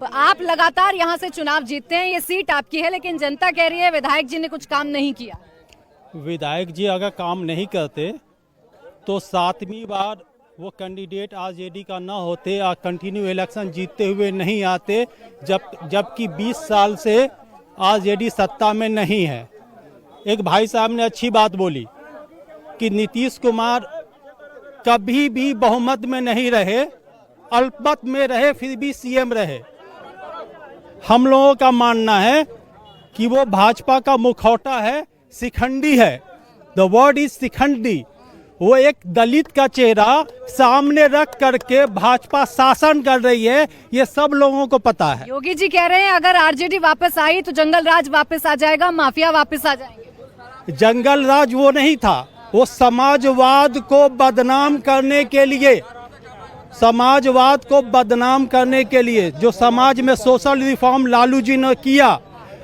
आप लगातार यहाँ से चुनाव जीतते हैं, ये सीट आपकी है, लेकिन जनता कह रही है विधायक जी ने कुछ काम नहीं किया। विधायक जी अगर काम नहीं करते तो 7वीं बार वो कैंडिडेट आरजेडी का ना होते और कंटिन्यू इलेक्शन जीतते हुए नहीं आते, जबकि 20 साल से आरजेडी सत्ता में नहीं है। एक भाई साहब ने अच्छी बात बोली कि नीतीश कुमार कभी भी बहुमत में नहीं रहे, अल्पमत में रहे, फिर भी सीएम रहे। हम लोगों का मानना है कि वो भाजपा का मुखौटा है, शिखंडी है। The word is Shikhandi. वो एक दलित का चेहरा सामने रख करके भाजपा शासन कर रही है, ये सब लोगों को पता है। योगी जी कह रहे हैं अगर आरजेडी वापस आई तो जंगल राज वापस आ जाएगा, माफिया वापस आ जाएंगे। जंगल राज वो नहीं था, वो समाजवाद को बदनाम करने के लिए, समाजवाद को बदनाम करने के लिए जो समाज में सोशल रिफॉर्म लालू जी ने किया,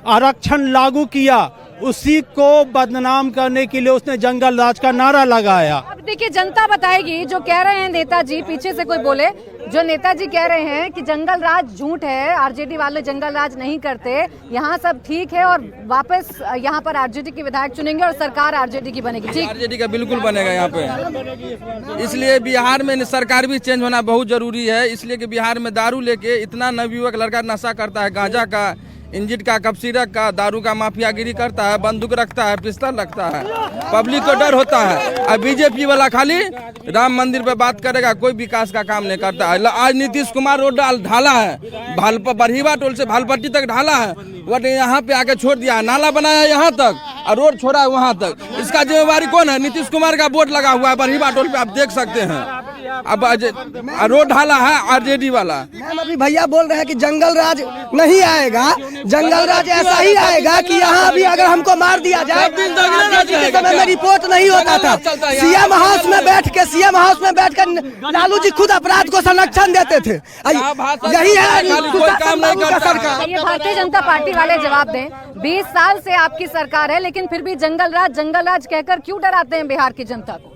आरक्षण लागू किया, उसी को बदनाम करने के लिए उसने जंगल राज का नारा लगाया। अब देखिए जनता बताएगी, जो कह रहे हैं नेताजी, पीछे से कोई बोले, जो नेताजी कह रहे हैं कि जंगल राज झूठ है, आरजेडी वाले जंगल राज नहीं करते, यहाँ सब ठीक है और वापस यहाँ पर आरजेडी के विधायक चुनेंगे और सरकार आरजेडी की बनेगी। ठीक, आरजेडी का बिल्कुल बनेगा यहाँ पे। इसलिए बिहार में सरकार भी चेंज होना बहुत जरूरी है, इसलिए कि बिहार में दारू लेके इतना नवयुवक लड़का नशा करता है, गांजा का, इंजिट का, कपसीरक का, दारू का माफियागिरी करता है, बंदूक रखता है, पिस्तौल रखता है, पब्लिक को डर होता है। अब बीजेपी वाला खाली राम मंदिर पे बात करेगा, कोई विकास का काम नहीं करता है। आज नीतीश कुमार रोड ढाला है, बरहीवा टोल से भालपट्टी तक ढाला है, वो यहाँ पे आके छोड़ दिया है, नाला बनाया यहाँ तक और रोड छोड़ा है वहाँ तक। इसका जिम्मेवारी कौन है? नीतीश कुमार का बोर्ड लगा हुआ है बरहीवा टोल पे, आप देख सकते हैं। अब रोड ढाला है आरजेडी वाला। मैम अभी भैया बोल रहे हैं कि जंगल राज नहीं आएगा, जंगल राज ऐसा ही आएगा कि यहाँ अभी अगर हमको मार दिया जाए, के समय में रिपोर्ट नहीं होता था, सीएम हाउस में बैठ कर लालू जी खुद अपराध को संरक्षण देते थे। यही है सरकार। ये भारतीय जनता पार्टी वाले जवाब दें, 20 साल से आपकी सरकार है, लेकिन फिर भी जंगल राज कहकर क्यों डराते हैं बिहार की जनता को?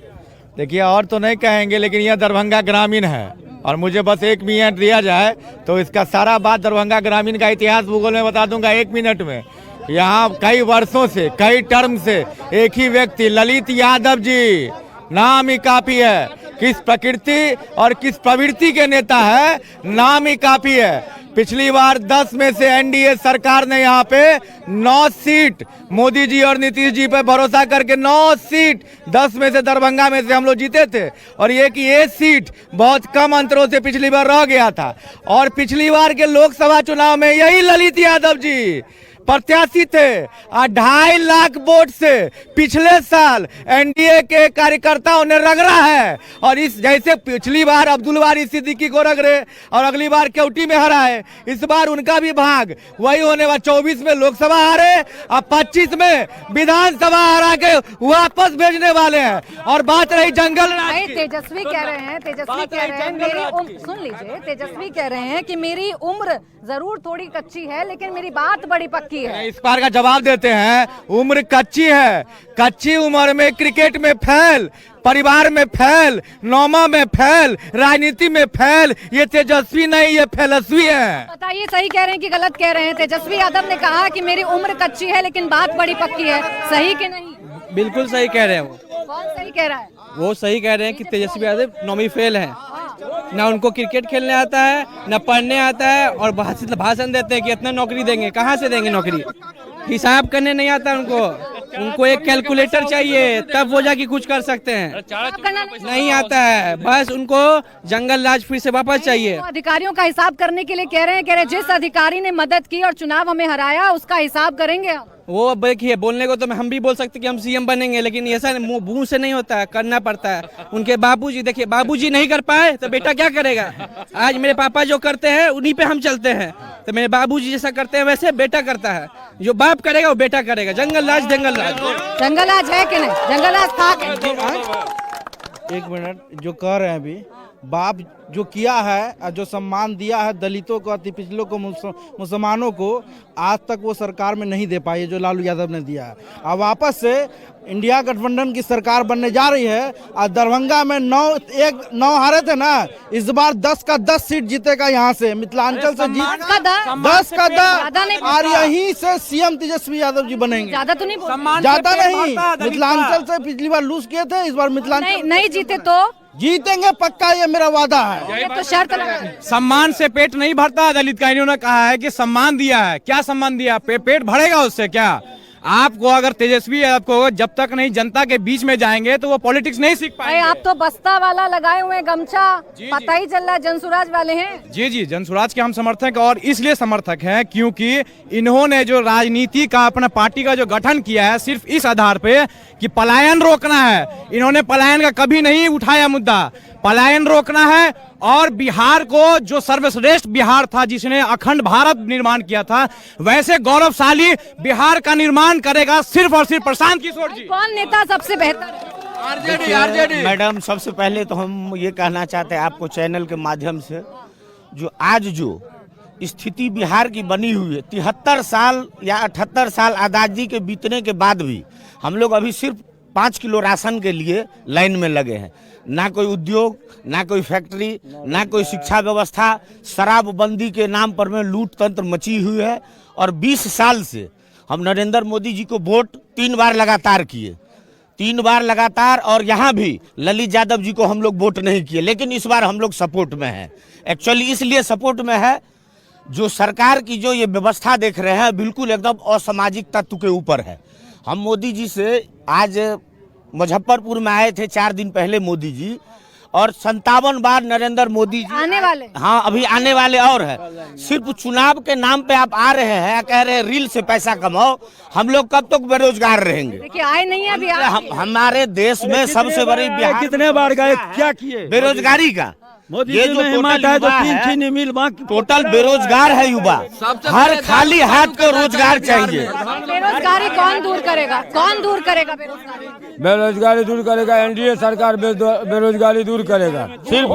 देखिए और तो नहीं कहेंगे, लेकिन यह दरभंगा ग्रामीण है और मुझे बस 1 मिनट दिया जाए तो इसका सारा बात दरभंगा ग्रामीण का इतिहास भूगोल में बता दूंगा 1 मिनट में। यहाँ कई वर्षों से, कई टर्म से एक ही व्यक्ति, ललित यादव जी, नाम ही काफी है। किस प्रकृति और किस प्रवृत्ति के नेता है, नाम ही काफी है। पिछली बार 10 में से एनडीए सरकार ने यहाँ पे 9 सीट, मोदी जी और नीतीश जी पे भरोसा करके 9 सीट 10 में से दरभंगा में से हम लोग जीते थे। और ये कि ये सीट बहुत कम अंतरों से पिछली बार रह गया था। और पिछली बार के लोकसभा चुनाव में यही ललित यादव जी प्रत्याशी थे और 2.5 लाख वोट से पिछले साल एनडीए के कार्यकर्ताओं ने रगड़ा है। और इस जैसे पिछली बार अब्दुल वारी सिद्दीकी को रगड़े और अगली बार केवटी में हराए, इस बार उनका भी भाग वही होने वाला। 24 में लोकसभा हारे और 25 में विधानसभा हरा के वापस भेजने वाले हैं। और बात रही जंगल राज, तेजस्वी कह रहे हैं मेरी उम्र, सुन लीजिए, तेजस्वी कह रहे हैं कि मेरी उम्र जरूर थोड़ी कच्ची है, लेकिन मेरी बात बड़ी पक्की है। इस बार का जवाब देते हैं, उम्र कच्ची है, कच्ची उम्र में क्रिकेट में फेल, परिवार में फेल, नौमा में फेल, राजनीति में फेल, ये तेजस्वी नहीं, ये फेलस्वी है। बताइए सही कह रहे हैं कि गलत कह रहे हैं? तेजस्वी यादव ने कहा कि मेरी उम्र कच्ची है लेकिन बात बड़ी पक्की है, सही कि नहीं? बिल्कुल सही कह रहे हैं वो। कौन सही कह रहा है? वो सही कह रहे हैं कि तेजस्वी यादव नौवीं फेल है, ना उनको क्रिकेट खेलने आता है, ना पढ़ने आता है, और भाषण देते हैं कि इतना नौकरी देंगे। कहाँ से देंगे नौकरी? हिसाब करने नहीं आता उनको एक कैलकुलेटर चाहिए, तब वो जाके कुछ कर सकते हैं। नहीं आता है, बस उनको जंगल राज फिर से वापस चाहिए। अधिकारियों का हिसाब करने के लिए कह रहे हैं जिस अधिकारी ने मदद की और चुनाव हमें हराया उसका हिसाब करेंगे हम। वो देखिए, बोलने को तो हम भी बोल सकते कि हम सीएम बनेंगे, लेकिन ऐसा मुंह से नहीं होता है, करना पड़ता है। उनके बाबूजी, देखिए बाबूजी नहीं कर पाए तो बेटा क्या करेगा? आज मेरे पापा जो करते हैं उन्हीं पे हम चलते हैं, तो मेरे बाबूजी जैसा करते हैं वैसे बेटा करता है। जो बाप करेगा वो बेटा करेगा। जंगल राज है कि नहीं? जंगल राज था। 1 मिनट, जो कह रहे हैं अभी बाप जो किया है, जो सम्मान दिया है दलितों को, अति पिछलों को, मुसलमानों को, आज तक वो सरकार में नहीं दे पाई है जो लालू यादव ने दिया है। अब वापस से इंडिया गठबंधन की सरकार बनने जा रही है। और दरभंगा में 9 हारे थे ना, इस बार 10 का 10 सीट जीतेगा यहाँ से, मिथिलांचल से जीत 10 का 10। और यहीं से सीएम तेजस्वी यादव जी बनेंगे। ज्यादा तो नहीं ज्यादा नहीं, मिथिलांचल से पिछली बार लूज किए थे, इस बार मिथिलांचल नहीं जीते तो जीतेंगे पक्का, ये मेरा वादा है। ये तो शर्त लगा। सम्मान से पेट नहीं भरता दलित का। इन्होंने कहा है कि सम्मान दिया है, क्या सम्मान दिया? पेट भरेगा उससे क्या? आपको अगर तेजस्वी आपको जब तक नहीं जनता के बीच में जाएंगे तो वो पॉलिटिक्स नहीं सीख पाएंगे। आप तो बस्ता वाला लगाए हुए गमछा, पता ही चल रहा है जनसुराज वाले हैं। जी, जनसुराज के हम समर्थक, और इसलिए समर्थक हैं क्योंकि इन्होंने जो राजनीति का अपना पार्टी का जो गठन किया है सिर्फ इस आधार पे कि पलायन रोकना है। इन्होंने पलायन का कभी नहीं उठाया मुद्दा। पलायन रोकना है और बिहार को, जो सर्वश्रेष्ठ बिहार था जिसने अखंड भारत निर्माण किया था, वैसे गौरवशाली बिहार का निर्माण करेगा सिर्फ और सिर्फ प्रशांत किशोर जी। कौन नेता सबसे बेहतर है? आरजेडी। मैडम, सबसे पहले तो हम ये कहना चाहते हैं आपको चैनल के माध्यम से, जो आज जो स्थिति बिहार की बनी हुई है, 73 साल या 78 साल आज़ादी के बीतने के बाद भी हम लोग अभी सिर्फ 5 किलो राशन के लिए लाइन में लगे हैं। ना कोई उद्योग, ना कोई फैक्ट्री, ना कोई शिक्षा व्यवस्था, शराबबंदी के नाम पर में लूट तंत्र मची हुई है। और 20 साल से हम नरेंद्र मोदी जी को वोट 3 बार लगातार किए, 3 बार लगातार, और यहाँ भी ललित यादव जी को हम लोग वोट नहीं किए, लेकिन इस बार हम लोग सपोर्ट में हैं। एक्चुअली इसलिए सपोर्ट में है, जो सरकार की जो ये व्यवस्था देख रहे हैं बिल्कुल एकदम असामाजिक तत्व के ऊपर है। हम मोदी जी से आज मुजफ्फरपुर में आए थे 4 दिन पहले मोदी जी, और 57 बार नरेंद्र मोदी जी आने वाले, हाँ अभी आने वाले और है। सिर्फ चुनाव के नाम पे आप आ रहे हैं, कह रहे हैं रील से पैसा कमाओ। हम लोग कब तक बेरोजगार रहेंगे? देखिए आए नहीं है अभी। हमारे देश में सबसे बड़ी बिहार कितने बार गए, क्या किए? बेरोजगारी का ये जो हिम्मत है तो 3 चीनी मिल, टोटल बेरोजगार है युवा। हर खाली हाथ को रोजगार चाहिए। बेरोजगारी कौन दूर करेगा? कौन दूर करेगा बेरोजगारी? बेरोजगारी दूर करेगा एनडीए सरकार, बेरोजगारी दूर करेगा। सिर्फ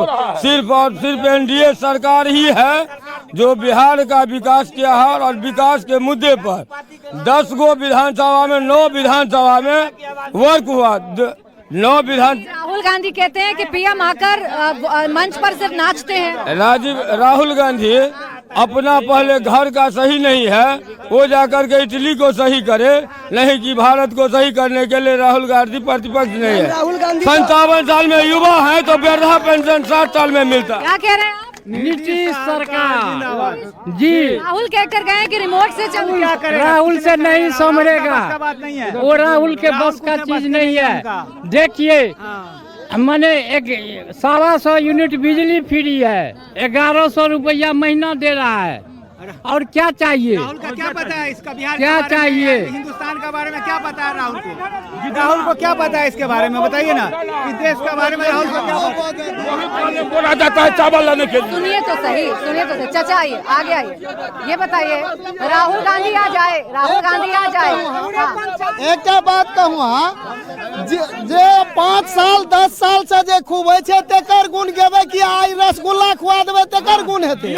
और सिर्फ एनडीए सरकार ही है जो बिहार का विकास किया है। और विकास के मुद्दे पर 10 गो विधानसभा में, 9 विधानसभा में वर्क हुआ, 9 विधान। राहुल गांधी कहते हैं कि पीएम आकर मंच पर सिर्फ नाचते हैं। राहुल गांधी अपना पहले घर का सही नहीं है, वो जाकर के इटली को सही करे, नहीं कि भारत को सही करने के लिए राहुल गांधी प्रतिपक्ष नहीं है। 57 साल में युवा है तो वृद्धा पेंशन 60 साल में मिलता। क्या कह रहे हैं आप? नीतीश सरकार जी। राहुल कहकर गए कि रिमोट से चल। क्या करें? राहुल से नहीं संभलेगा, वो राहुल के बस का चीज नहीं है। देखिए मैंने 125 यूनिट बिजली फ्री है, 1100 रुपया महीना दे रहा है। और क्या चाहिए? राहुल का क्या पता है इसका? बिहार क्या के बारे में, चाहिए? हिंदुस्तान के बारे में क्या पता है राहुल को? राहुल को क्या पता है इसके बारे में? बताइए ना, इस देश के बारे में राहुल को क्या पता? बोला जाता है चावल लाने के लिए। सुनिए तो सही, सुनिए तो सही। चाचा आइए, आगे आइए, ये बताइए, राहुल गांधी आ जाए, राहुल गांधी आ जाए। हाँ। एक बात कहूँ, हाँ जे 5 साल 10 साल से जे खूब है तेकर गुण गेबे कि आई रसगुल्ला खुआ देवे तेकर गुण हेते।